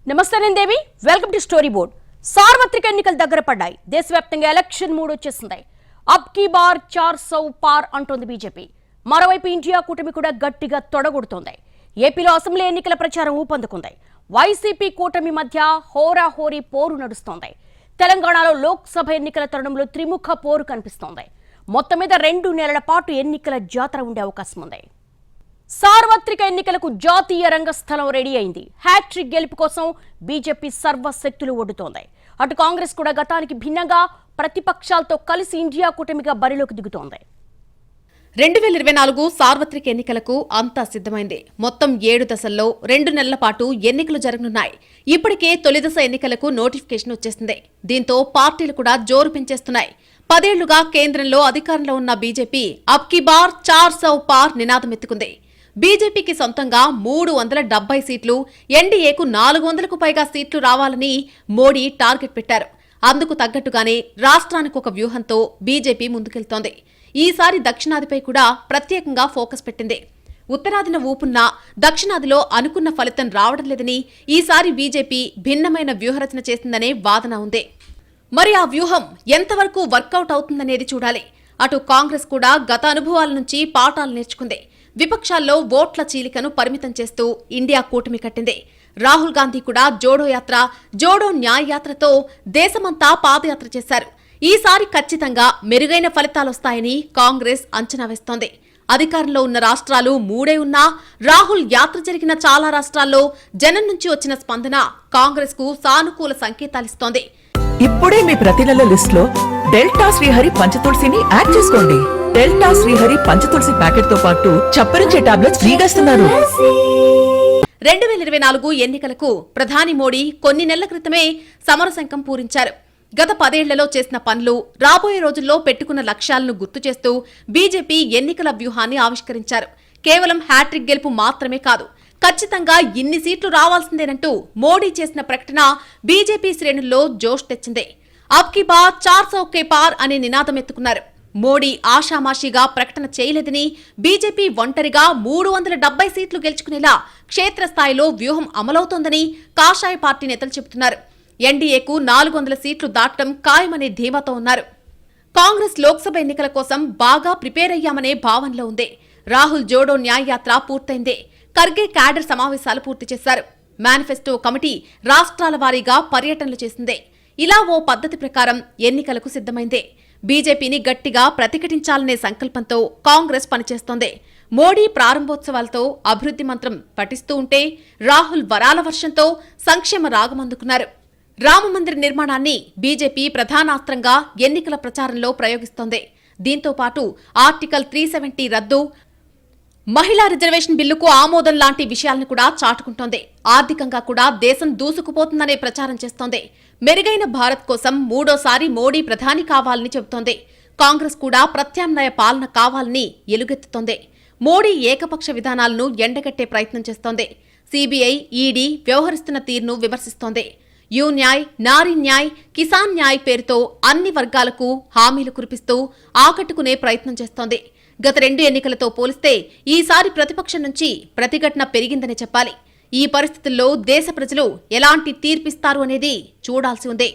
నమస్తే నేను దేవి, welcome to story board. సార్వత్రిక ఎన్నికలు దగ్గర పడ్డాయి. దేశవ్యాప్తంగా ఎలక్షన్ మూడ్ వచ్చేసింది. అబ్ కీ బార్ 400 పార్ అంటోంది బీజేపీ. మరోవైపు ఇండియా కూటమి కూడా గట్టిగా తొడగొడుతోంది. ఏపీలో అసెంబ్లీ ఎన్నికల ప్రచారం ఊపందుకుంది. వైసీపీ కూటమి మధ్య హోరాహోరీ పోరు నడుస్తోంది. తెలంగాణలో లోక్సభ ఎన్నికల తరుణంలో త్రిముఖ పోరు కనిపిస్తోంది. మొత్తం మీద 2 నెలల పాటు ఎన్నికల జాతర ఉండే అవకాశం ఉంది. సార్వత్రిక ఎన్నికలకు జాతీయ రంగస్థలం రెడీ అయింది. హ్యాట్రిక్ గెలుపు కోసం బీజేపీ సర్వశక్తులు ఒడ్డుతోంది. అటు కాంగ్రెస్ కూడా గతానికి భిన్నంగా ప్రతిపక్షాలతో కలిసి ఇండియా కూటమిగా బరిలోకి దిగుతోంది. 2024 సార్వత్రిక ఎన్నికలకు అంతా సిద్ధమైంది. మొత్తం 7 దశల్లో 2 నెలల పాటు ఎన్నికలు జరగనున్నాయి. ఇప్పటికే తొలి దశ ఎన్నికలకు నోటిఫికేషన్ వచ్చేసింది. దీంతో పార్టీలు కూడా జోరు పెంచేస్తున్నాయి. 10 ఏళ్లుగా కేంద్రంలో అధికారంలో ఉన్న బీజేపీ అబ్ కీ బార్ 400 పార్ నినాదం ఎత్తుకుంది. బీజేపీకి సొంతంగా 370 సీట్లు, ఎన్డీఏకు 400కు పైగా సీట్లు రావాలని మోడీ టార్గెట్ పెట్టారు. అందుకు తగ్గట్టుగానే రాష్ట్రానికి ఒక వ్యూహంతో బీజేపీ ముందుకెళ్తోంది. ఈసారి దక్షిణాదిపై కూడా ప్రత్యేకంగా ఫోకస్ పెట్టింది. ఉత్తరాదిన ఊపున్నా దక్షిణాదిలో అనుకున్న ఫలితం రావడం లేదని ఈసారి బీజేపీ భిన్నమైన వ్యూహరచన చేసిందనే వాదన ఉంది. మరి ఆ వ్యూహం ఎంతవరకు వర్కౌట్ అవుతుందనేది చూడాలి. అటు కాంగ్రెస్ కూడా గత అనుభవాల నుంచి పాఠాలు నేర్చుకుంది. విపక్షాల్లో ఓట్ల చీలికను పరిమితం చేస్తూ ఇండియా కూటమి కట్టింది. రాహుల్ గాంధీ కూడా జోడో యాత్ర, జోడో న్యాయ యాత్రతో దేశమంతా పాదయాత్ర చేశారు. ఈసారి ఖచ్చితంగా మెరుగైన ఫలితాలొస్తాయని కాంగ్రెస్ అంచనా వేస్తోంది. అధికారంలో ఉన్న రాష్ట్రాలు 3 ఉన్నా రాహుల్ యాత్ర జరిగిన చాలా రాష్ట్రాల్లో జనం నుంచి వచ్చిన స్పందన కాంగ్రెస్ కు సానుకూల సంకేతాలిస్తోంది. ఇప్పుడే మీ ప్రతి నెల లిస్ట్ లో డెల్టా శ్రీహరి పంచతులసిని యాడ్ చేసుకోండి. డెల్టా శ్రీహరి పంచతులసి ప్యాకెట్ తో పాటు చప్పరించే టాబ్లెట్స్ ఫ్రీగా ఇస్తున్నారు. 2024 ఎన్నికలకు ప్రధాని మోడీ కొన్ని నెలల క్రితమే సమరశంఖం పూరించారు. గత 10 ఏళ్లలో చేసిన పనులు, రాబోయే రోజుల్లో పెట్టుకున్న లక్ష్యాలను గుర్తు చేస్తూ బీజేపీ ఎన్నికల వ్యూహాన్ని ఆవిష్కరించారు. కేవలం హ్యాట్రిక్ గెలుపు మాత్రమే కాదు, ఖచ్చితంగా ఇన్ని సీట్లు రావాల్సిందేనంటూ మోడీ చేసిన ప్రకటన బీజేపీ శ్రేణుల్లో జోష్ తెచ్చింది. అబ్ కీ బార్ 400 పార్ అనే నినాదం ఎత్తుకున్నారు. మోడీ ఆషామాషిగా ప్రకటన చేయలేదని, బీజేపీ ఒంటరిగా 370 సీట్లు గెలుచుకునేలా క్షేత్రస్థాయిలో వ్యూహం అమలవుతోందని కాషాయ పార్టీ నేతలు చెబుతున్నారు. ఎన్డీఏకు 400 సీట్లు దాటడం ఖాయమనే ధీమాతో ఉన్నారు. కాంగ్రెస్ లోక్సభ ఎన్నికల కోసం బాగా ప్రిపేర్ అయ్యామనే భావనలో ఉంది. రాహుల్ జోడో న్యాయ యాత్ర పూర్తయిందే. ఖర్గే క్యాడర్ సమావేశాలు పూర్తి చేశారు. మేనిఫెస్టో కమిటీ రాష్ట్రాల వారీగా పర్యటనలు చేసిందే. ఇలా ఓ పద్ధతి ప్రకారం ఎన్నికలకు సిద్ధమైందే. బీజేపీని గట్టిగా ప్రతిఘటించాలనే సంకల్పంతో కాంగ్రెస్ పనిచేస్తోంది. మోడీ ప్రారంభోత్సవాలతో అభివృద్ధి మంత్రం పఠిస్తూ ఉంటే రాహుల్ వరాల వర్షంతో సంక్షేమ రాగమందుకున్నారు. రామమందిర నిర్మాణాన్ని బీజేపీ ప్రధానాస్త్రంగా ఎన్నికల ప్రచారంలో ప్రయోగిస్తోంది. దీంతో పాటు ఆర్టికల్ 370 రద్దు, మహిళా రిజర్వేషన్ బిల్లుకు ఆమోదం లాంటి విషయాలను కూడా చాటుకుంటోంది. ఆర్థికంగా కూడా దేశం దూసుకుపోతుందనే ప్రచారం చేస్తోంది. మెరుగైన భారత్ కోసం 3వ మోడీ ప్రధాని కావాలని చెబుతోంది. కాంగ్రెస్ కూడా ప్రత్యామ్నాయ పాలన కావాలని ఎలుగెత్తుతోంది. మోడీ ఏకపక్ష విధానాలను ఎండగట్టే ప్రయత్నం చేస్తోంది. సీబీఐ, ఈడీ వ్యవహరిస్తున్న తీరును విమర్శిస్తోంది. యూ న్యాయ్, నారీ న్యాయ్, కిసాన్ న్యాయ్ పేరుతో అన్ని వర్గాలకు హామీలు కురిపిస్తూ ఆకట్టుకునే ప్రయత్నం చేస్తోంది. గత 2 ఎన్నికలతో పోలిస్తే ఈసారి ప్రతిపక్షం నుంచి ప్రతిఘటన పెరిగిందనే చెప్పాలి. ఈ పరిస్థితుల్లో దేశ ప్రజలు ఎలాంటి తీర్పిస్తారు అనేది చూడాల్సి ఉంది.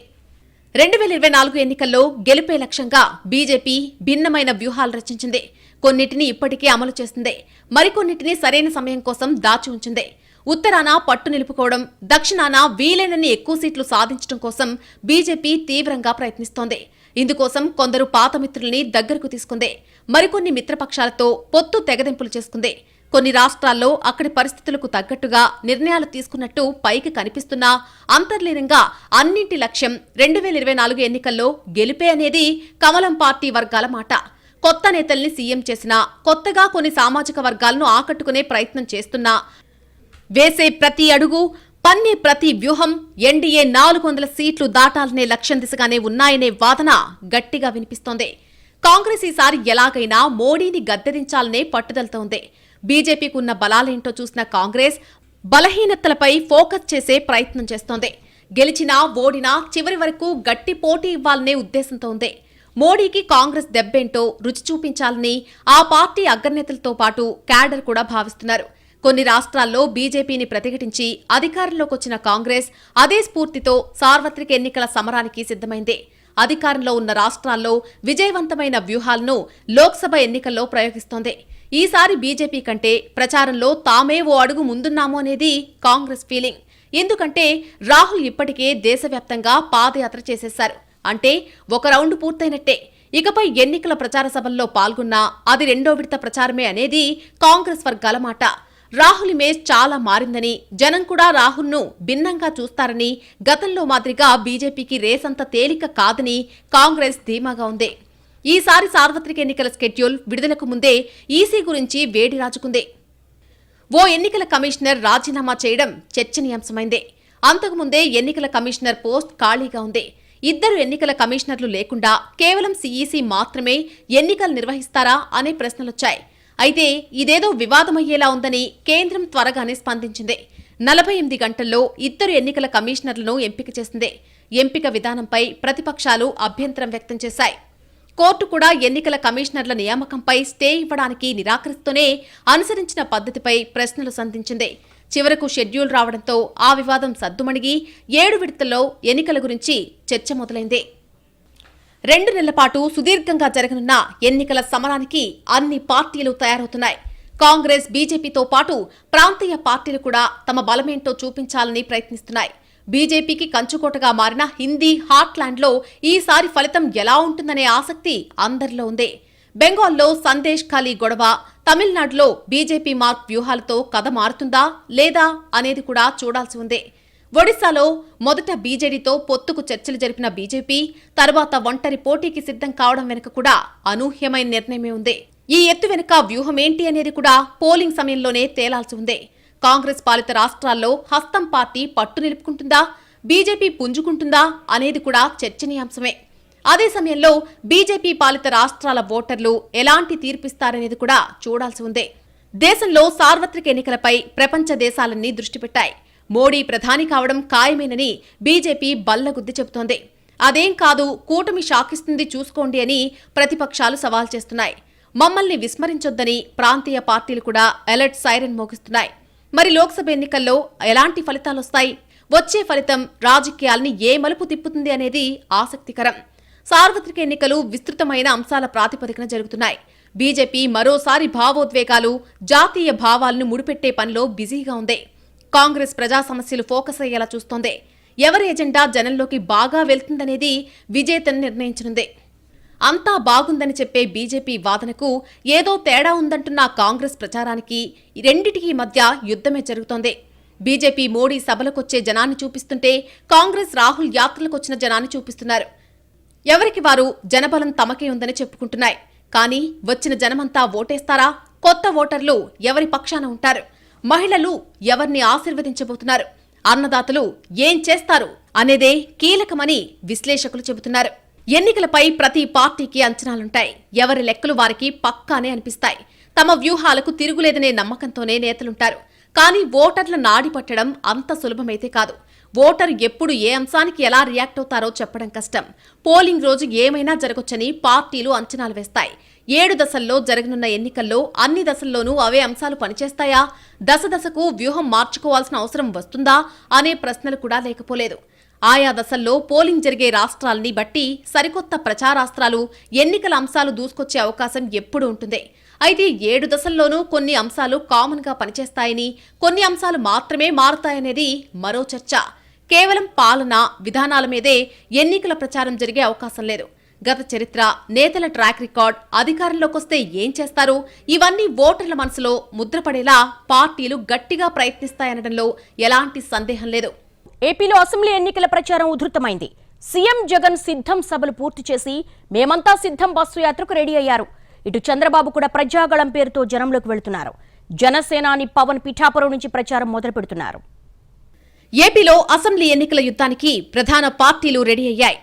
2024 ఎన్నికల్లో గెలుపే లక్ష్యంగా బీజేపీ భిన్నమైన వ్యూహాలు రచించింది. కొన్నిటిని ఇప్పటికే అమలు చేస్తుంది, మరికొన్నిటిని సరైన సమయం కోసం దాచి ఉంచింది. ఉత్తరాన పట్టు నిలుపుకోవడం, దక్షిణాన వీలైనన్ని ఎక్కువ సీట్లు సాధించడం కోసం బీజేపీ తీవ్రంగా ప్రయత్నిస్తోంది. ఇందుకోసం కొందరు పాత మిత్రుల్ని దగ్గరకు తీసుకుంది. మరికొన్ని మిత్రపక్షాలతో పొత్తు తెగదెంపులు చేసుకుంది. కొన్ని రాష్ట్రాల్లో అక్కడి పరిస్థితులకు తగ్గట్టుగా నిర్ణయాలు తీసుకున్నట్టు పైకి కనిపిస్తున్నా అంతర్లీనంగా అన్నింటి లక్ష్యం 2024 ఎన్నికల్లో గెలిపే అనేది కమలం పార్టీ వర్గాల మాట. కొత్త నేతల్ని సీఎం చేసినా, కొత్తగా కొన్ని సామాజిక వర్గాలను ఆకట్టుకునే ప్రయత్నం చేస్తున్నా, వేసే ప్రతి అడుగు, పన్నే ప్రతి వ్యూహం ఎన్డీఏ 400 సీట్లు దాటాలనే లక్ష్యం దిశగానే ఉన్నాయనే వాదన గట్టిగా వినిపిస్తోంది. కాంగ్రెస్ ఈసారి ఎలాగైనా మోడీని గద్దెదించాలనే పట్టుదలతో ఉంది. బీజేపీకి ఉన్న బలాలేంటో చూసిన కాంగ్రెస్ బలహీనతలపై ఫోకస్ చేసే ప్రయత్నం చేస్తోంది. గెలిచినా ఓడినా చివరి వరకు గట్టి పోటీ ఇవ్వాలనే ఉద్దేశంతో ఉంది. మోడీకి కాంగ్రెస్ దెబ్బేంటో రుచి చూపించాలని ఆ పార్టీ అగ్రనేతలతో పాటు క్యాడర్ కూడా భావిస్తున్నారు. కొన్ని రాష్ట్రాల్లో బీజేపీని ప్రతిఘటించి అధికారంలోకి వచ్చిన కాంగ్రెస్ అదే స్ఫూర్తితో సార్వత్రిక ఎన్నికల సమరానికి సిద్ధమైంది. అధికారంలో ఉన్న రాష్ట్రాల్లో విజయవంతమైన వ్యూహాలను లోక్సభ ఎన్నికల్లో ప్రయోగిస్తోంది. ఈసారి బీజేపీ కంటే ప్రచారంలో తామే ఓ అడుగు ముందున్నాము అనేది కాంగ్రెస్ ఫీలింగ్. ఎందుకంటే రాహుల్ ఇప్పటికే దేశవ్యాప్తంగా పాదయాత్ర చేసేశారు. అంటే ఒక రౌండ్ పూర్తయినట్టే. ఇకపై ఎన్నికల ప్రచార సభల్లో పాల్గొన్నా అది రెండో విడత ప్రచారమే అనేది కాంగ్రెస్ వర్గాల మాట. రాహుల్ ఇమేజ్ చాలా మారిందని, జనం కూడా రాహుల్ను భిన్నంగా చూస్తారని, గతంలో మాదిరిగా బీజేపీకి రేసంత తేలిక కాదని కాంగ్రెస్ ధీమాగా ఉంది. ఈసారి సార్వత్రిక ఎన్నికల స్కెడ్యూల్ విడుదలకు ముందే ఈసీ గురించి వేడి రాజుకుంది. ఓ ఎన్నికల కమిషనర్ రాజీనామా చేయడం చర్చనీయాంశమైందే. అంతకుముందే ఎన్నికల కమిషనర్ పోస్ట్ ఖాళీగా ఉంది. 2 ఎన్నికల కమిషనర్లు లేకుండా కేవలం సీఈసీ మాత్రమే ఎన్నికలు నిర్వహిస్తారా అనే ప్రశ్నలొచ్చాయి. అయితే ఇదేదో వివాదమయ్యేలా ఉందని కేంద్రం త్వరగానే స్పందించింది. 48 గంటల్లో 2 ఎన్నికల కమిషనర్లను ఎంపిక చేసింది. ఎంపిక విధానంపై ప్రతిపక్షాలు అభ్యంతరం వ్యక్తం చేశాయి. కోర్టు కూడా ఎన్నికల కమిషనర్ల నియామకంపై స్టే ఇవ్వడానికి నిరాకరిస్తూనే అనుసరించిన పద్ధతిపై ప్రశ్నలు సంధించింది. చివరకు షెడ్యూల్ రావడంతో ఆ వివాదం సద్దుమణిగి 7 విడతల్లో ఎన్నికల గురించి చర్చ మొదలైంది. 2 నెలల పాటు సుదీర్ఘంగా జరగనున్న ఎన్నికల సమరానికి అన్ని పార్టీలు తయారవుతున్నాయి. కాంగ్రెస్, బీజేపీతో పాటు ప్రాంతీయ పార్టీలు కూడా తమ బలమేంటో చూపించాలని ప్రయత్నిస్తున్నాయి. బీజేపీకి కంచుకోటగా మారిన హిందీ హార్ట్లాండ్లో ఈసారి ఫలితం ఎలా ఉంటుందనే ఆసక్తి అందరిలో ఉంది. బెంగాల్లో సందేశ్ ఖాళీ గొడవ, తమిళనాడులో బీజేపీ మార్క్ వ్యూహాలతో కథ మారుతుందా లేదా అనేది కూడా చూడాల్సి ఉంది. ఒడిశాలో మొదట బీజేడీతో పొత్తుకు చర్చలు జరిపిన బీజేపీ తర్వాత ఒంటరి పోటీకి సిద్ధం కావడం వెనుక కూడా అనూహ్యమైన నిర్ణయమే ఉంది. ఈ ఎత్తు వెనుక వ్యూహమేంటి అనేది కూడా పోలింగ్ సమయంలోనే తేలాల్సి ఉంది. కాంగ్రెస్ పాలిత రాష్ట్రాల్లో హస్తం పార్టీ పట్టు నిలుపుకుంటుందా, బీజేపీ పుంజుకుంటుందా అనేది కూడా చర్చనీయాంశమే. అదే సమయంలో బీజేపీ పాలిత రాష్ట్రాల ఓటర్లు ఎలాంటి తీర్పిస్తారనేది కూడా చూడాల్సి ఉంది. దేశంలో సార్వత్రిక ఎన్నికలపై ప్రపంచ దేశాలన్నీ దృష్టి పెట్టాయి. మోడీ ప్రధాని కావడం ఖాయమేనని బీజేపీ బల్లగుద్ది చెబుతోంది. అదేం కాదు, కూటమి షాకిస్తుంది చూసుకోండి అని ప్రతిపక్షాలు సవాల్ చేస్తున్నాయి. మమ్మల్ని విస్మరించొద్దని ప్రాంతీయ పార్టీలు కూడా అలర్ట్ సైరన్ మోగిస్తున్నాయి. మరి లోక్సభ ఎన్నికల్లో ఎలాంటి ఫలితాలొస్తాయి? వచ్చే ఫలితం రాజకీయాల్ని ఏ మలుపు తిప్పుతుంది అనేది ఆసక్తికరం. సార్వత్రిక ఎన్నికలు విస్తృతమైన అంశాల ప్రాతిపదికన జరుగుతున్నాయి. బీజేపీ మరోసారి భావోద్వేగాలు, జాతీయ భావాలను ముడిపెట్టే పనిలో బిజీగా ఉంది. కాంగ్రెస్ ప్రజా సమస్యలు ఫోకస్ అయ్యేలా చూస్తోంది. ఎవరి ఎజెండా జనంలోకి బాగా వెళ్తుందనేది విజేతను నిర్ణయించనుంది. అంతా బాగుందని చెప్పే బీజేపీ వాదనకు ఏదో తేడా ఉందంటున్న కాంగ్రెస్ ప్రచారానికి రెండిటికీ మధ్య యుద్ధమే జరుగుతోంది. బీజేపీ మోడీ సభలకొచ్చే జనాన్ని చూపిస్తుంటే కాంగ్రెస్ రాహుల్ యాత్రలకొచ్చిన జనాన్ని చూపిస్తున్నారు. ఎవరికి వారు జనబలం తమకే ఉందని చెప్పుకుంటున్నాయి. కానీ వచ్చిన జనమంతా ఓటేస్తారా? కొత్త ఓటర్లు ఎవరి పక్షాన ఉంటారు? మహిళలు ఎవరిని ఆశీర్వదించబోతున్నారు? అన్నదాతలు ఏం చేస్తారు అనేదే కీలకమని విశ్లేషకులు చెబుతున్నారు. ఎన్నికలపై ప్రతి పార్టీకి అంచనాలుంటాయి. ఎవరి లెక్కలు వారికి పక్కానే అనిపిస్తాయి. తమ వ్యూహాలకు తిరుగులేదనే నమ్మకంతోనే నేతలుంటారు. కానీ ఓటర్ల నాడి పట్టడం అంత సులభమైతే కాదు. ఓటరు ఎప్పుడు ఏ అంశానికి ఎలా రియాక్ట్ అవుతారో చెప్పడం కష్టం. పోలింగ్ రోజు ఏమైనా జరగొచ్చని పార్టీలు అంచనాలు వేస్తాయి. 7 దశల్లో జరగనున్న ఎన్నికల్లో అన్ని దశల్లోనూ అవే అంశాలు పనిచేస్తాయా? దశ దశకు వ్యూహం మార్చుకోవాల్సిన అవసరం వస్తుందా అనే ప్రశ్నలు కూడా లేకపోలేదు. ఆయా దశల్లో పోలింగ్ జరిగే రాష్ట్రాలని బట్టి సరికొత్త ప్రచారాస్త్రాలు, ఎన్నికల అంశాలు దూసుకొచ్చే అవకాశం ఎప్పుడూ ఉంటుంది. అయితే 7 దశల్లోనూ కొన్ని అంశాలు కామన్ గా పనిచేస్తాయని, కొన్ని అంశాలు మాత్రమే మారుతాయనేది మరో చర్చ. కేవలం పాలన విధానాల మీదే ఎన్నికల ప్రచారం జరిగే అవకాశం లేదు. గత చరిత్ర, నేతల ట్రాక్ రికార్డ్, అధికారంలోకొస్తే ఏం చేస్తారు, ఇవన్నీ ఓటర్ల మనసులో ముద్రపడేలా పార్టీలు గట్టిగా ప్రయత్నిస్తాయనడంలో ఎలాంటి సందేహం లేదు. ఏపీలో అసెంబ్లీ ఎన్నికల ప్రచారం ఉధృతమైంది. సీఎం జగన్ సిద్ధం సభలు పూర్తి చేసి మేమంతా సిద్ధం బస్సు యాత్రకు రెడీ అయ్యారు. ఇటు చంద్రబాబు కూడా ప్రజాగళం పేరుతో జనంలోకి వెళుతున్నారు. జనసేనాని పవన్ పిఠాపురం నుంచి ప్రచారం మొదలు పెడుతున్నారు. ఏపీలో అసెంబ్లీ ఎన్నికల యుద్ధానికి ప్రధాన పార్టీలు రెడీ అయ్యాయి.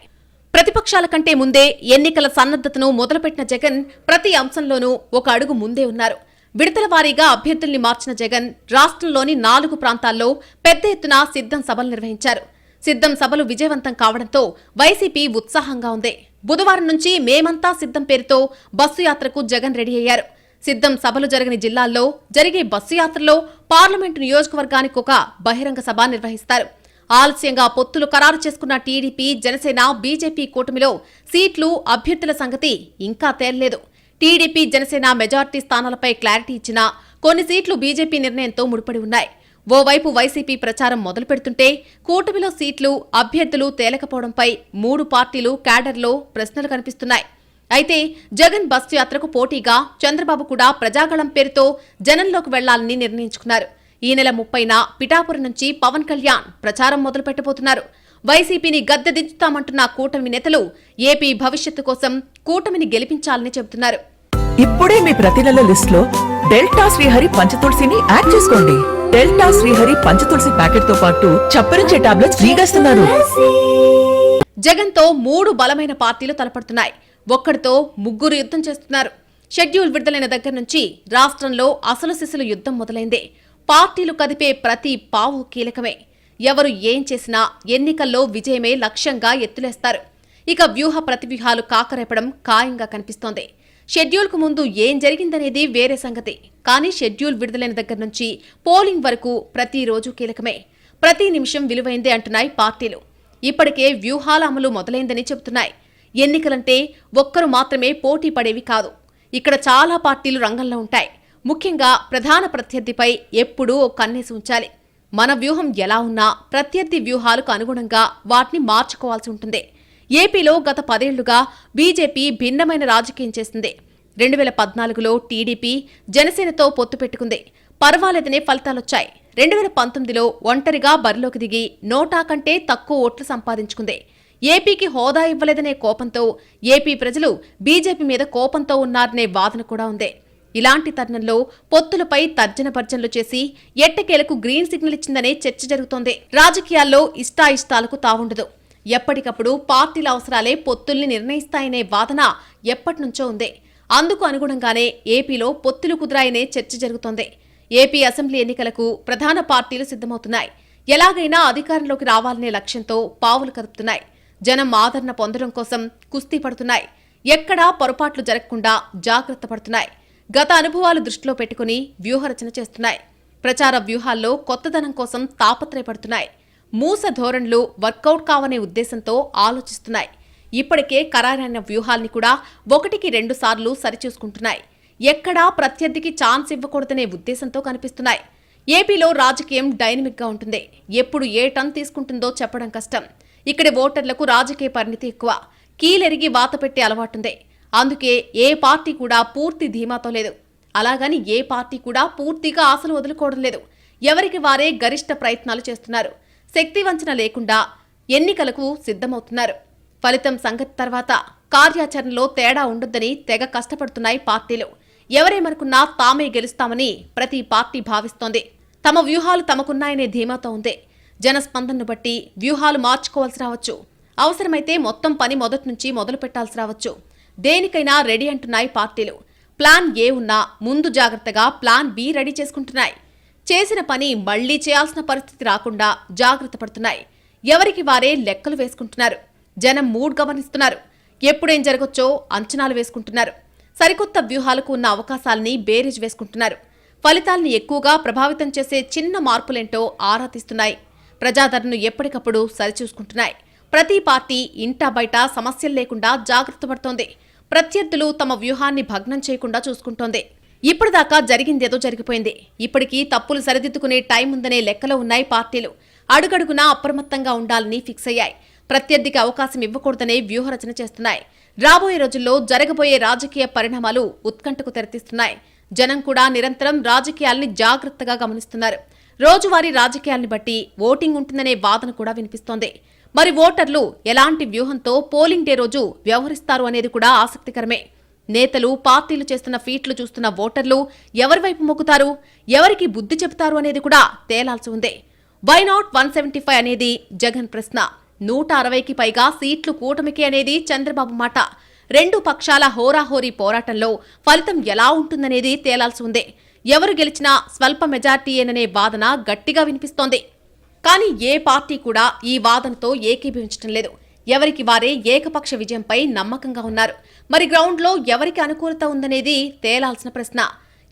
ప్రతిపక్షాల కంటే ముందే ఎన్నికల సన్నద్ధతను మొదలుపెట్టిన జగన్ ప్రతి అంశంలోనూ ఒక అడుగు ముందే ఉన్నారు. విడతల వారీగా అభ్యర్థుల్ని మార్చిన జగన్ రాష్ట్రంలోని 4 ప్రాంతాల్లో పెద్ద ఎత్తున సిద్ధం సభలు నిర్వహించారు. సిద్ధం సభలు విజయవంతం కావడంతో వైసీపీ ఉత్సాహంగా ఉంది. బుధవారం నుంచి మేమంతా సిద్ధం పేరుతో బస్సు యాత్రకు జగన్ రెడీ అయ్యారు. సిద్ధం సభలు జరగని జిల్లాల్లో జరిగే బస్సు యాత్రలో పార్లమెంటు నియోజకవర్గానికి ఒక బహిరంగ సభ నిర్వహిస్తారు. ఆలస్యంగా పొత్తులు ఖరారు చేసుకున్న టీడీపీ, జనసేన, బీజేపీ కూటమిలో సీట్లు, అభ్యర్థుల సంగతి ఇంకా తేలలేదు. టీడీపీ, జనసేన మెజార్టీ స్థానాలపై క్లారిటీ ఇచ్చినా కొన్ని సీట్లు బీజేపీ నిర్ణయంతో ముడిపడి ఉన్నాయి. ఓవైపు వైసీపీ ప్రచారం మొదలు పెడుతుంటే కూటమిలో సీట్లు, అభ్యర్థులు తేలకపోవడంపై 3 పార్టీలు క్యాడర్లో ప్రశ్నలు కనిపిస్తున్నాయి. అయితే జగన్ బస్సు యాత్రకు పోటీగా చంద్రబాబు కూడా ప్రజాగళం పేరుతో జనంలోకి వెళ్లాలని నిర్ణయించుకున్నారు. ఈ నెల 30న పిఠాపురం నుంచి పవన్ కళ్యాణ్ ప్రచారం మొదలు పెట్టబోతున్నారు. వైసీపీని గద్దె దించుతామంటున్న కూటమి నేతలు ఏపీ భవిష్యత్తు కోసం కూటమిని గెలిపించాలని చెబుతున్నారు. ఇప్పుడే మీ ప్రతి నెల లిస్ట్ లో డెల్టా శ్రీహరి పంచతులసిని యాడ్ చేసుకోండి. డెల్టా శ్రీహరి పంచతులసి ప్యాకెట్ తో పాటు చప్పరించే టాబ్లెట్స్ ఫ్రీగా ఇస్తున్నారు. జగన్ తో 3 బలమైన పార్టీలు తలపడుతున్నాయి. ఒక్కడితో 3 యుద్ధం చేస్తున్నారు. షెడ్యూల్ విడుదలైన దగ్గర నుంచి రాష్ట్రంలో అసలు సిసలు యుద్ధం మొదలైంది. పార్టీలు కదిపే ప్రతి పావు కీలకమే. ఎవరు ఏం చేసినా ఎన్నికల్లో విజయమే లక్ష్యంగా ఎత్తులేస్తారు. ఇక వ్యూహ ప్రతివ్యూహాలు కాకరేపడం ఖాయంగా కనిపిస్తోంది. షెడ్యూల్కు ముందు ఏం జరిగిందనేది వేరే సంగతి. కానీ షెడ్యూల్ విడుదలైన దగ్గర నుంచి పోలింగ్ వరకు ప్రతిరోజు కీలకమే. ప్రతి నిమిషం విలువైందే అంటున్నాయి పార్టీలు. ఇప్పటికే వ్యూహాల అమలు మొదలైందని చెబుతున్నాయి. ఎన్నికలంటే ఒక్కరు మాత్రమే పోటీ పడేవి కాదు. ఇక్కడ చాలా పార్టీలు రంగంలో ఉంటాయి. ముఖ్యంగా ప్రధాన ప్రత్యర్థిపై ఎప్పుడూ ఓ కన్నేసి ఉంచాలి. మన వ్యూహం ఎలా ఉన్నా ప్రత్యర్థి వ్యూహాలకు అనుగుణంగా వాటిని మార్చుకోవాల్సి ఉంటుంది. ఏపీలో గత 10 ఏళ్లుగా బీజేపీ భిన్నమైన రాజకీయం చేసింది. 2014లో టీడీపీ, జనసేనతో పొత్తు పెట్టుకుంది. పర్వాలేదనే ఫలితాలొచ్చాయి. 2019లో ఒంటరిగా బరిలోకి దిగి 100 కంటే తక్కువ ఓట్లు సంపాదించుకుంది. ఏపీకి హోదా ఇవ్వలేదనే కోపంతో ఏపీ ప్రజలు బీజేపీ మీద కోపంతో ఉన్నారనే వాదన కూడా ఉంది. ఇలాంటి తరుణంలో పొత్తులపై తర్జన భర్జనలు చేసి ఎట్టకేలకు గ్రీన్ సిగ్నల్ ఇచ్చిందనే చర్చ జరుగుతోంది. రాజకీయాల్లో ఇష్టాయిష్టాలకు తావుండదు. ఎప్పటికప్పుడు పార్టీల అవసరాలే పొత్తుల్ని నిర్ణయిస్తాయనే వాదన ఎప్పటినుంచో ఉంది. అందుకు అనుగుణంగానే ఏపీలో పొత్తులు కుదిరాయనే చర్చ జరుగుతోంది. ఏపీ అసెంబ్లీ ఎన్నికలకు ప్రధాన పార్టీలు సిద్ధమవుతున్నాయి. ఎలాగైనా అధికారంలోకి రావాలనే లక్ష్యంతో పావులు కదుపుతున్నాయి. జనం ఆదరణ పొందడం కోసం కుస్తీ పడుతున్నాయి. ఎక్కడా పొరపాట్లు జరగకుండా జాగ్రత్త పడుతున్నాయి. గత అనుభవాలు దృష్టిలో పెట్టుకుని వ్యూహరచన చేస్తున్నాయి. ప్రచార వ్యూహాల్లో కొత్తదనం కోసం తాపత్రయపడుతున్నాయి. మూస ధోరణులు వర్కౌట్ కావనే ఉద్దేశంతో ఆలోచిస్తున్నాయి. ఇప్పటికే ఖరారైన వ్యూహాల్ని కూడా 1కి 2 సార్లు సరిచూసుకుంటున్నాయి. ఎక్కడా ప్రత్యర్థికి ఛాన్స్ ఇవ్వకూడదనే ఉద్దేశంతో కనిపిస్తున్నాయి. ఏపీలో రాజకీయం డైనమిక్గా ఉంటుంది. ఎప్పుడు ఏ టర్న్ తీసుకుంటుందో చెప్పడం కష్టం. ఇక్కడి ఓటర్లకు రాజకీయ పరిణితి ఎక్కువ. కీలెరిగి వాత పెట్టే అలవాటుంది. అందుకే ఏ పార్టీ కూడా పూర్తి ధీమాతో లేదు. అలాగని ఏ పార్టీ కూడా పూర్తిగా ఆశలు వదులుకోవడం లేదు. ఎవరికి వారే గరిష్ట ప్రయత్నాలు చేస్తున్నారు. శక్తి వంచన లేకుండా ఎన్నికలకు సిద్ధమవుతున్నారు. ఫలితం సంగతి తర్వాత కార్యాచరణలో తేడా ఉండొద్దని తెగ కష్టపడుతున్నాయి పార్టీలు. ఎవరేమనుకున్నా తామే గెలుస్తామని ప్రతి పార్టీ భావిస్తోంది. తమ వ్యూహాలు తమకున్నాయనే ధీమాతో ఉంది. జనస్పందనను బట్టి వ్యూహాలు మార్చుకోవాల్సి రావచ్చు. అవసరమైతే మొత్తం పని మొదటి నుంచి మొదలు పెట్టాల్సి రావచ్చు. దేనికైనా రెడీ అంటున్నాయి పార్టీలు. ప్లాన్ ఏ ఉన్నా ముందు జాగ్రత్తగా ప్లాన్ బి రెడీ చేసుకుంటున్నాయి. చేసిన పని మళ్లీ చేయాల్సిన పరిస్థితి రాకుండా జాగ్రత్త పడుతున్నాయి. ఎవరికి వారే లెక్కలు వేసుకుంటున్నారు. జనం మూడ్ గమనిస్తున్నారు. ఎప్పుడేం జరగొచ్చో అంచనాలు వేసుకుంటున్నారు. సరికొత్త వ్యూహాలకు ఉన్న అవకాశాలని బేరీజ్ వేసుకుంటున్నారు. ఫలితాల్ని ఎక్కువగా ప్రభావితం చేసే చిన్న మార్పులేంటో ఆరా తీస్తున్నాయి. ప్రజాదరణను ఎప్పటికప్పుడు సరిచూసుకుంటున్నాయి. ప్రతి పార్టీ ఇంటా బయట సమస్యలు లేకుండా జాగ్రత్త పడుతోంది. ప్రత్యర్థులు తమ వ్యూహాన్ని భగ్నం చేయకుండా చూసుకుంటోంది. ఇప్పటిదాకా జరిగిందేదో జరిగిపోయింది. ఇప్పటికీ తప్పులు సరిదిద్దుకునే టైం ఉందనే లెక్కలో ఉన్నాయి పార్టీలు. అడుగడుగునా అప్రమత్తంగా ఉండాలని ఫిక్స్ అయ్యాయి. ప్రత్యర్థికి అవకాశం ఇవ్వకూడదనే వ్యూహరచన చేస్తున్నాయి. రాబోయే రోజుల్లో జరగబోయే రాజకీయ పరిణామాలు ఉత్కంఠకు తెరతీస్తున్నాయి. జనం కూడా నిరంతరం రాజకీయాల్ని జాగ్రత్తగా గమనిస్తున్నారు. రోజువారీ రాజకీయాల్ని బట్టి ఓటింగ్ ఉంటుందనే వాదన కూడా వినిపిస్తోంది. మరి ఓటర్లు ఎలాంటి వ్యూహంతో పోలింగ్ డే రోజు వ్యవహరిస్తారు అనేది కూడా ఆసక్తికరమే. నేతలు, పార్టీలు చేస్తున్న ఫీట్లు చూస్తున్న ఓటర్లు ఎవరి వైపు మొక్కుతారు, ఎవరికి బుద్ధి చెబుతారు అనేది కూడా తేలాల్సి ఉంది. వై నాట్ 175 అనేది జగన్ ప్రశ్న. 160కి పైగా సీట్లు కూటమికి అనేది చంద్రబాబు మాట. 2 పక్షాల హోరాహోరీ పోరాటంలో ఫలితం ఎలా ఉంటుందనేది తేలాల్సి ఉంది. ఎవరు గెలిచినా స్వల్ప మెజార్టీయేననే వాదన గట్టిగా వినిపిస్తోంది. కానీ ఏ పార్టీ కూడా ఈ వాదనతో ఏకీభవించడం లేదు. ఎవరికి వారే ఏకపక్ష విజయంపై నమ్మకంగా ఉన్నారు. మరి గ్రౌండ్లో ఎవరికి అనుకూలత ఉందనేది తేలాల్సిన ప్రశ్న.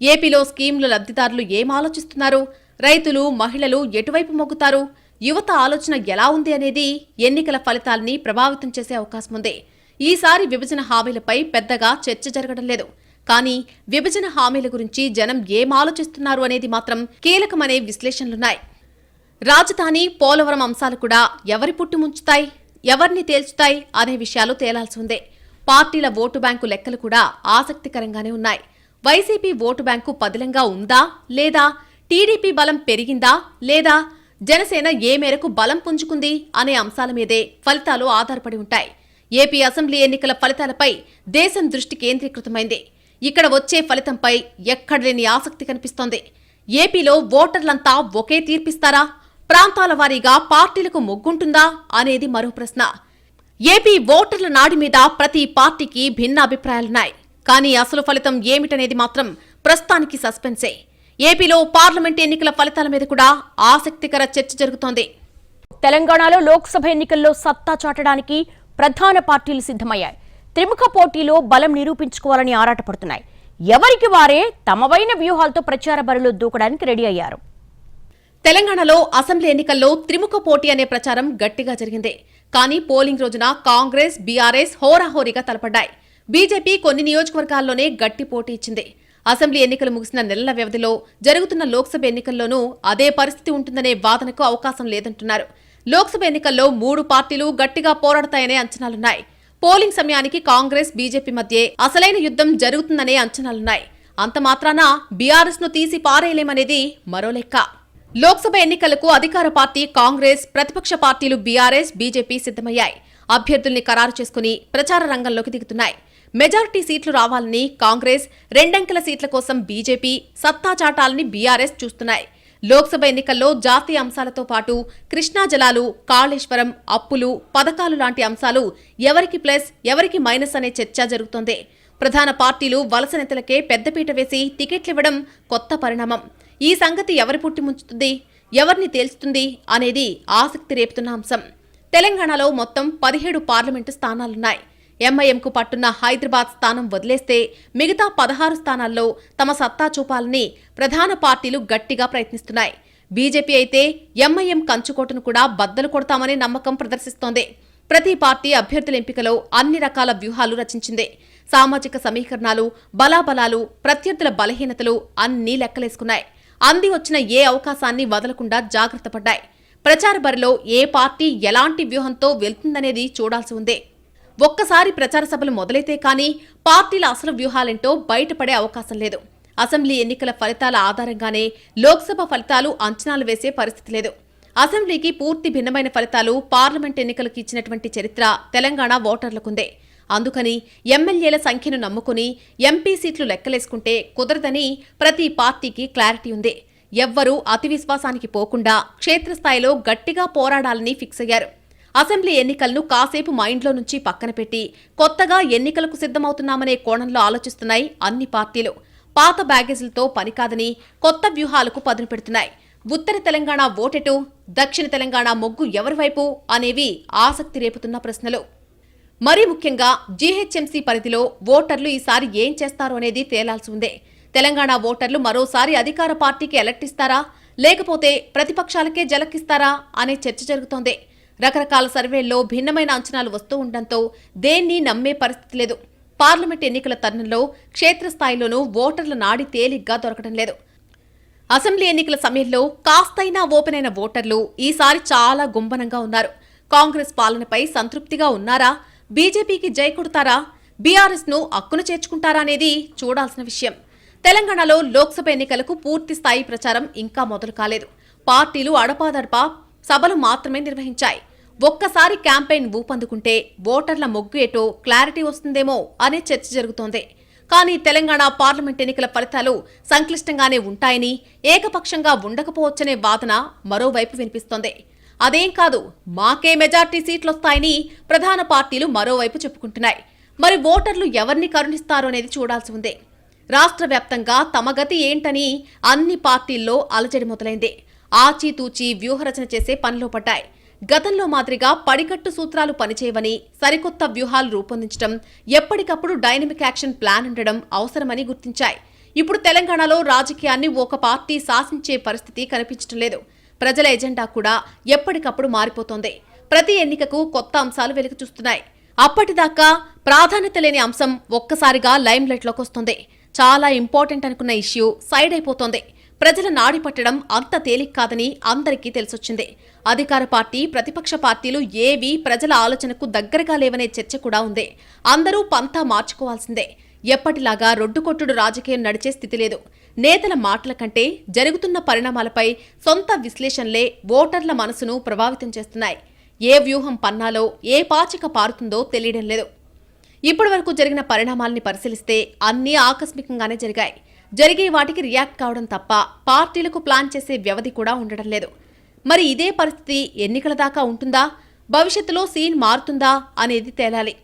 ఏపీలో స్కీమ్ల లబ్ధిదారులు ఏం ఆలోచిస్తున్నారు, రైతులు మహిళలు ఎటువైపు మొగ్గుతారు, యువత ఆలోచన ఎలా ఉంది అనేది ఎన్నికల ఫలితాల్ని ప్రభావితం చేసే అవకాశం ఉంది. ఈసారి విభజన హామీలపై పెద్దగా చర్చ జరగడం లేదు. కానీ విభజన హామీల గురించి జనం ఏం ఆలోచిస్తున్నారు అనేది మాత్రం కీలకమనే విశ్లేషణలున్నాయి. రాజధాని, పోలవరం అంశాలు కూడా ఎవరి పుట్టి ముంచుతాయి, ఎవరిని తేల్చుతాయి అనే విషయాలు తేలాల్సి ఉంది. పార్టీల ఓటు బ్యాంకు లెక్కలు కూడా ఆసక్తికరంగానే ఉన్నాయి. వైసీపీ ఓటు బ్యాంకు పదిలంగా ఉందా లేదా, టీడీపీ బలం పెరిగిందా లేదా, జనసేన ఏ మేరకు బలం పుంజుకుంది అనే అంశాల మీదే ఫలితాలు ఆధారపడి ఉంటాయి. ఏపీ అసెంబ్లీ ఎన్నికల ఫలితాలపై దేశం దృష్టి కేంద్రీకృతమైంది. ఇక్కడ వచ్చే ఫలితంపై ఎక్కడలేని ఆసక్తి కనిపిస్తోంది. ఏపీలో ఓటర్లంతా ఒకే తీర్పిస్తారా, ప్రాంతాల వారీగా పార్టీలకు మొగ్గుంటుందా అనేది మరో ప్రశ్న. ఏపీ ఓటర్ల నాడి మీద ప్రతి పార్టీకి భిన్న అభిప్రాయాలున్నాయి. కానీ అసలు ఫలితం ఏమిటనేది మాత్రం ప్రస్తుతానికి సస్పెన్సే. ఏపీలో పార్లమెంట్ ఎన్నికల ఫలితాల మీద కూడా ఆసక్తికర చర్చ జరుగుతోంది. తెలంగాణలో లోక్సభ ఎన్నికల్లో సత్తా చాటడానికి ప్రధాన పార్టీలు సిద్ధమయ్యాయి. త్రిముఖ పోటీలో బలం నిరూపించుకోవాలని ఆరాటపడుతున్నాయి. ఎవరికి వారే తమవైన వ్యూహాలతో ప్రచార బరిలో దూకడానికి రెడీ అయ్యారు. తెలంగాణలో అసెంబ్లీ ఎన్నికల్లో త్రిముఖ పోటీ అనే ప్రచారం గట్టిగా జరిగింది. కానీ పోలింగ్ రోజున కాంగ్రెస్, బీఆర్ఎస్ హోరాహోరీగా తలపడ్డాయి. బీజేపీ కొన్ని నియోజకవర్గాల్లోనే గట్టి పోటీ ఇచ్చింది. అసెంబ్లీ ఎన్నికలు ముగిసిన నెలల వ్యవధిలో జరుగుతున్న లోక్సభ ఎన్నికల్లోనూ అదే పరిస్థితి ఉంటుందనే వాదనకు అవకాశం లేదంటున్నారు. లోక్సభ ఎన్నికల్లో 3 పార్టీలు గట్టిగా పోరాడతాయనే అంచనాలున్నాయి. పోలింగ్ సమయానికి కాంగ్రెస్, బీజేపీ మధ్య అసలైన యుద్ధం జరుగుతుందనే అంచనాలున్నాయి. అంత మాత్రాన బీఆర్ఎస్ ను తీసి పారేయలేమనేది మరో లెక్క. లోక్సభ ఎన్నికలకు అధికార పార్టీ కాంగ్రెస్, ప్రతిపక్ష పార్టీలు బీఆర్ఎస్, బీజేపీ సిద్ధమయ్యాయి. అభ్యర్థుల్ని ఖరారు చేసుకుని ప్రచార రంగంలోకి దిగుతున్నాయి. మెజారిటీ సీట్లు రావాలని కాంగ్రెస్, 2 అంకెల సీట్ల కోసం బీజేపీ, సత్తా చాటాలని బీఆర్ఎస్ చూస్తున్నాయి. లోక్సభ ఎన్నికల్లో జాతీయ అంశాలతో పాటు కృష్ణా జలాలు, కాళేశ్వరం, అప్పులు, పథకాలు లాంటి అంశాలు ఎవరికి ప్లస్, ఎవరికి మైనస్ అనే చర్చ జరుగుతోంది. ప్రధాన పార్టీలు వలస నేతలకే పెద్దపీట వేసి టికెట్లివ్వడం కొత్త పరిణామం. ఈ సంగతి ఎవరి పుట్టి ముంచుతుంది, ఎవరిని తేల్చుతుంది అనేది ఆసక్తి రేపుతున్న అంశం. తెలంగాణలో మొత్తం 17 పార్లమెంటు స్థానాలున్నాయి. ఎంఐఎంకు పట్టున్న హైదరాబాద్ స్థానం వదిలేస్తే మిగతా 16 స్థానాల్లో తమ సత్తా చూపాలని ప్రధాన పార్టీలు గట్టిగా ప్రయత్నిస్తున్నాయి. బీజేపీ అయితే ఎంఐఎం కంచుకోటను కూడా బద్దలు కొడతామనే నమ్మకం ప్రదర్శిస్తోంది. ప్రతి పార్టీ అభ్యర్థుల ఎంపికలో అన్ని రకాల వ్యూహాలు రచించింది. సామాజిక సమీకరణాలు, బలాబలాలు, ప్రత్యర్థుల బలహీనతలు అన్నీ లెక్కలేసుకున్నాయి. అంది వచ్చిన ఏ అవకాశాన్ని వదలకుండా జాగ్రత్త పడ్డాయి. ప్రచార బరిలో ఏ పార్టీ ఎలాంటి వ్యూహంతో వెళ్తుందనేది చూడాల్సి ఉంది. ఒక్కసారి ప్రచార సభలు మొదలైతే కానీ పార్టీల అసలు వ్యూహాలేంటో బయటపడే అవకాశం లేదు. అసెంబ్లీ ఎన్నికల ఫలితాల ఆధారంగానే లోక్సభ ఫలితాలు అంచనాలు వేసే పరిస్థితి లేదు. అసెంబ్లీకి పూర్తి భిన్నమైన ఫలితాలు పార్లమెంట్ ఎన్నికలకు ఇచ్చినటువంటి చరిత్ర తెలంగాణ ఓటర్లకుందే. అందుకని ఎమ్మెల్యేల సంఖ్యను నమ్ముకుని ఎంపీ సీట్లు లెక్కలేసుకుంటే కుదరదని ప్రతి పార్టీకి క్లారిటీ ఉంది. ఎవ్వరూ అతి విశ్వాసానికి పోకుండా క్షేత్రస్థాయిలో గట్టిగా పోరాడాలని ఫిక్స్ అయ్యారు. అసెంబ్లీ ఎన్నికలను కాసేపు మైండ్లో నుంచి పక్కన పెట్టి కొత్తగా ఎన్నికలకు సిద్ధమవుతున్నామనే కోణంలో ఆలోచిస్తున్నాయి అన్ని పార్టీలు. పాత బ్యాగేజీలతో పనికాదని కొత్త వ్యూహాలకు పదును పెడుతున్నాయి. ఉత్తర తెలంగాణ ఓటెటు, దక్షిణ తెలంగాణ మొగ్గు ఎవరివైపు అనేవి ఆసక్తి రేపుతున్న ప్రశ్నలు. మరీ ముఖ్యంగా జీహెచ్ఎంసీ పరిధిలో ఓటర్లు ఈసారి ఏం చేస్తారో అనేది తేలాల్సి ఉంది. తెలంగాణ ఓటర్లు మరోసారి అధికార పార్టీకి ఎలక్టిస్తారా, లేకపోతే ప్రతిపక్షాలకే జలకిస్తారా అనే చర్చ జరుగుతోంది. రకరకాల సర్వేల్లో భిన్నమైన అంచనాలు వస్తూ ఉండడంతో దేన్ని నమ్మే పరిస్థితి లేదు. పార్లమెంట్ ఎన్నికల తరుణంలో క్షేత్రస్థాయిలోనూ ఓటర్ల నాడి తేలిగ్గా దొరకడం లేదు. అసెంబ్లీ ఎన్నికల సమయంలో కాస్తైనా ఓపెన్ అయిన ఓటర్లు ఈసారి చాలా గుంబనంగా ఉన్నారు. కాంగ్రెస్ పాలనపై సంతృప్తిగా ఉన్నారా, బీజేపీకి జై కొడతారా, బీఆర్ఎస్ ను అక్కున చేర్చుకుంటారా అనేది చూడాల్సిన విషయం. తెలంగాణలో లోక్సభ ఎన్నికలకు పూర్తి స్థాయి ప్రచారం ఇంకా మొదలు కాలేదు. పార్టీలు అడపాదడపా సభలు మాత్రమే నిర్వహించాయి. ఒక్కసారి క్యాంపెయిన్ ఊపందుకుంటే ఓటర్ల మొగ్గు ఏటో క్లారిటీ వస్తుందేమో అనే చర్చ జరుగుతోంది. కానీ తెలంగాణ పార్లమెంట్ ఎన్నికల ఫలితాలు సంక్లిష్టంగానే ఉంటాయని, ఏకపక్షంగా ఉండకపోవచ్చనే వాదన మరోవైపు వినిపిస్తోంది. అదేం కాదు, మాకే మెజార్టీ సీట్లొస్తాయని ప్రధాన పార్టీలు మరోవైపు చెప్పుకుంటున్నాయి. మరి ఓటర్లు ఎవరిని కరుణిస్తారో అనేది చూడాల్సి ఉంది. రాష్ట్ర వ్యాప్తంగా తమ గతి ఏంటని అన్ని పార్టీల్లో అలజడి మొదలైంది. ఆచీతూచి వ్యూహరచన చేసే పనిలో పడ్డాయి. గతంలో మాదిరిగా పడికట్టు సూత్రాలు పనిచేయవని, సరికొత్త వ్యూహాలు రూపొందించడం, ఎప్పటికప్పుడు డైనమిక్ యాక్షన్ ప్లాన్ ఉండడం అవసరమని గుర్తించాయి. ఇప్పుడు తెలంగాణలో రాజకీయాన్ని ఒక పార్టీ శాసించే పరిస్థితి కనిపించడం లేదు. ప్రజల ఎజెండా కూడా ఎప్పటికప్పుడు మారిపోతోంది. ప్రతి ఎన్నికకు కొత్త అంశాలు వెలుగు చూస్తున్నాయి. అప్పటిదాకా ప్రాధాన్యత లేని అంశం ఒక్కసారిగా లైమ్లైట్లోకి వస్తుంది. చాలా ఇంపార్టెంట్ అనుకున్న ఇష్యూ సైడ్ అయిపోతోంది. ప్రజల నాడి పట్టడం అంత తేలిక కాదని అందరికీ తెలిసొచ్చింది. అధికార పార్టీ, ప్రతిపక్ష పార్టీలు ఏవీ ప్రజల ఆలోచనకు దగ్గరగా లేవనే చర్చ కూడా ఉంది. అందరూ పంతా మార్చుకోవాల్సిందే. ఎప్పటిలాగా రొడ్డుకొట్టుడు రాజకీయం నడిచే స్థితి లేదు. నేతల మాటల కంటే జరుగుతున్న పరిణామాలపై సొంత విశ్లేషణలే ఓటర్ల మనసును ప్రభావితం చేస్తున్నాయి. ఏ వ్యూహం పన్నాలో, ఏ పాచిక పారుతుందో తెలియడం లేదు. ఇప్పటి వరకు జరిగిన పరిణామాల్ని పరిశీలిస్తే అన్నీ ఆకస్మికంగానే జరిగాయి. జరిగే వాటికి రియాక్ట్ కావడం తప్ప పార్టీలకు ప్లాన్ చేసే వ్యవధి కూడా ఉండడం లేదు. మరి ఇదే పరిస్థితి ఎన్నికల దాకా ఉంటుందా? భవిష్యత్తులో సీన్ మారుతుందా అనేది తేలాలి.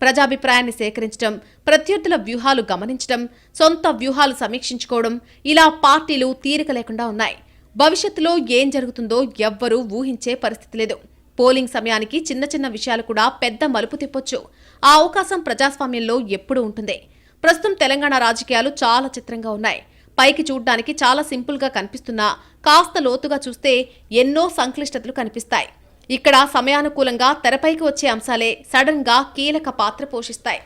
ప్రజాభిప్రాయాన్ని సేకరించడం, ప్రత్యర్థుల వ్యూహాలు గమనించడం, సొంత వ్యూహాలు సమీక్షించుకోవడం, ఇలా పార్టీలు తీరిక లేకుండా ఉన్నాయి. భవిష్యత్తులో ఏం జరుగుతుందో ఎవ్వరూ ఊహించే పరిస్థితి లేదు. పోలింగ్ సమయానికి చిన్న చిన్న విషయాలు కూడా పెద్ద మలుపు తిప్పొచ్చు. ఆ అవకాశం ప్రజాస్వామ్యంలో ఎప్పుడూ ఉంటుంది. ప్రస్తుతం తెలంగాణ రాజకీయాలు చాలా చిత్రంగా ఉన్నాయి. పైకి చూడ్డానికి చాలా సింపుల్గా కనిపిస్తున్నా కాస్త లోతుగా చూస్తే ఎన్నో సంక్లిష్టతలు కనిపిస్తాయి. ఇక్కడ సమయానుకూలంగా తెరపైకి వచ్చే అంశాలే సడన్ గా కీలక పాత్ర పోషిస్తాయి.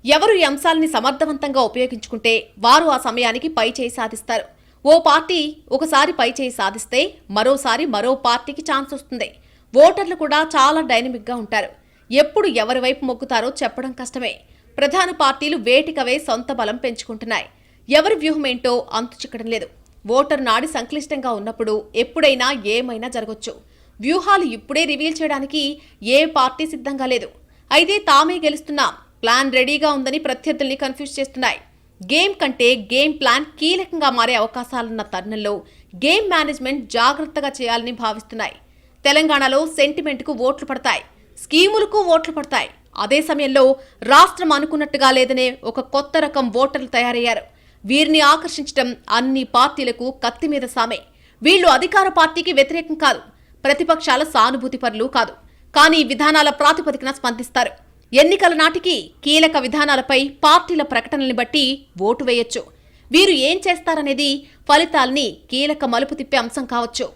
ఎవరు ఈ అంశాలని సమర్థవంతంగా ఉపయోగించుకుంటే వారు ఆ సమయానికి పై చేయి సాధిస్తారు. ఓ పార్టీ ఒకసారి పై చేయి సాధిస్తే మరోసారి మరో పార్టీకి ఛాన్స్ వస్తుంది. ఓటర్లు కూడా చాలా డైనమిక్ గా ఉంటారు. ఎప్పుడు ఎవరి వైపు మొగ్గుతారో చెప్పడం కష్టమే. ప్రధాన పార్టీలు వేటికవే సొంత బలం పెంచుకుంటున్నాయి. ఎవరి వ్యూహమేంటో అంతు చిక్కడం లేదు. ఓటర్ నాడి సంక్లిష్టంగా ఉన్నప్పుడు ఎప్పుడైనా ఏమైనా జరగొచ్చు. వ్యూహాలు ఇప్పుడే రివీల్ చేయడానికి ఏ పార్టీ సిద్ధంగా లేదు. అయితే తామే గెలుస్తున్నాం, ప్లాన్ రెడీగా ఉందని ప్రత్యర్థుల్ని కన్ఫ్యూజ్ చేస్తున్నాయి. గేమ్ కంటే గేమ్ ప్లాన్ కీలకంగా మారే అవకాశాలున్న తరుణంలో గేమ్ మేనేజ్మెంట్ జాగ్రత్తగా చేయాలని భావిస్తున్నాయి. తెలంగాణలో సెంటిమెంట్కు ఓట్లు పడతాయి, స్కీములకు ఓట్లు పడతాయి. అదే సమయంలో రాష్ట్రం అనుకున్నట్టుగా లేదనే ఒక కొత్త రకం ఓటర్లు తయారయ్యారు. వీరిని ఆకర్షించడం అన్ని పార్టీలకు కత్తి మీద సామే. వీళ్లు అధికార పార్టీకి వ్యతిరేకం కాదు, ప్రతిపక్షాల సానుభూతిపరులు కాదు. కానీ విధానాల ప్రాతిపదికన స్పందిస్తారు. ఎన్నికల నాటికి కీలక విధానాలపై పార్టీల ప్రకటనల్ని బట్టి ఓటు వేయొచ్చు. వీరు ఏం చేస్తారనేది ఫలితాల్ని కీలక మలుపు తిప్పే అంశం కావచ్చు.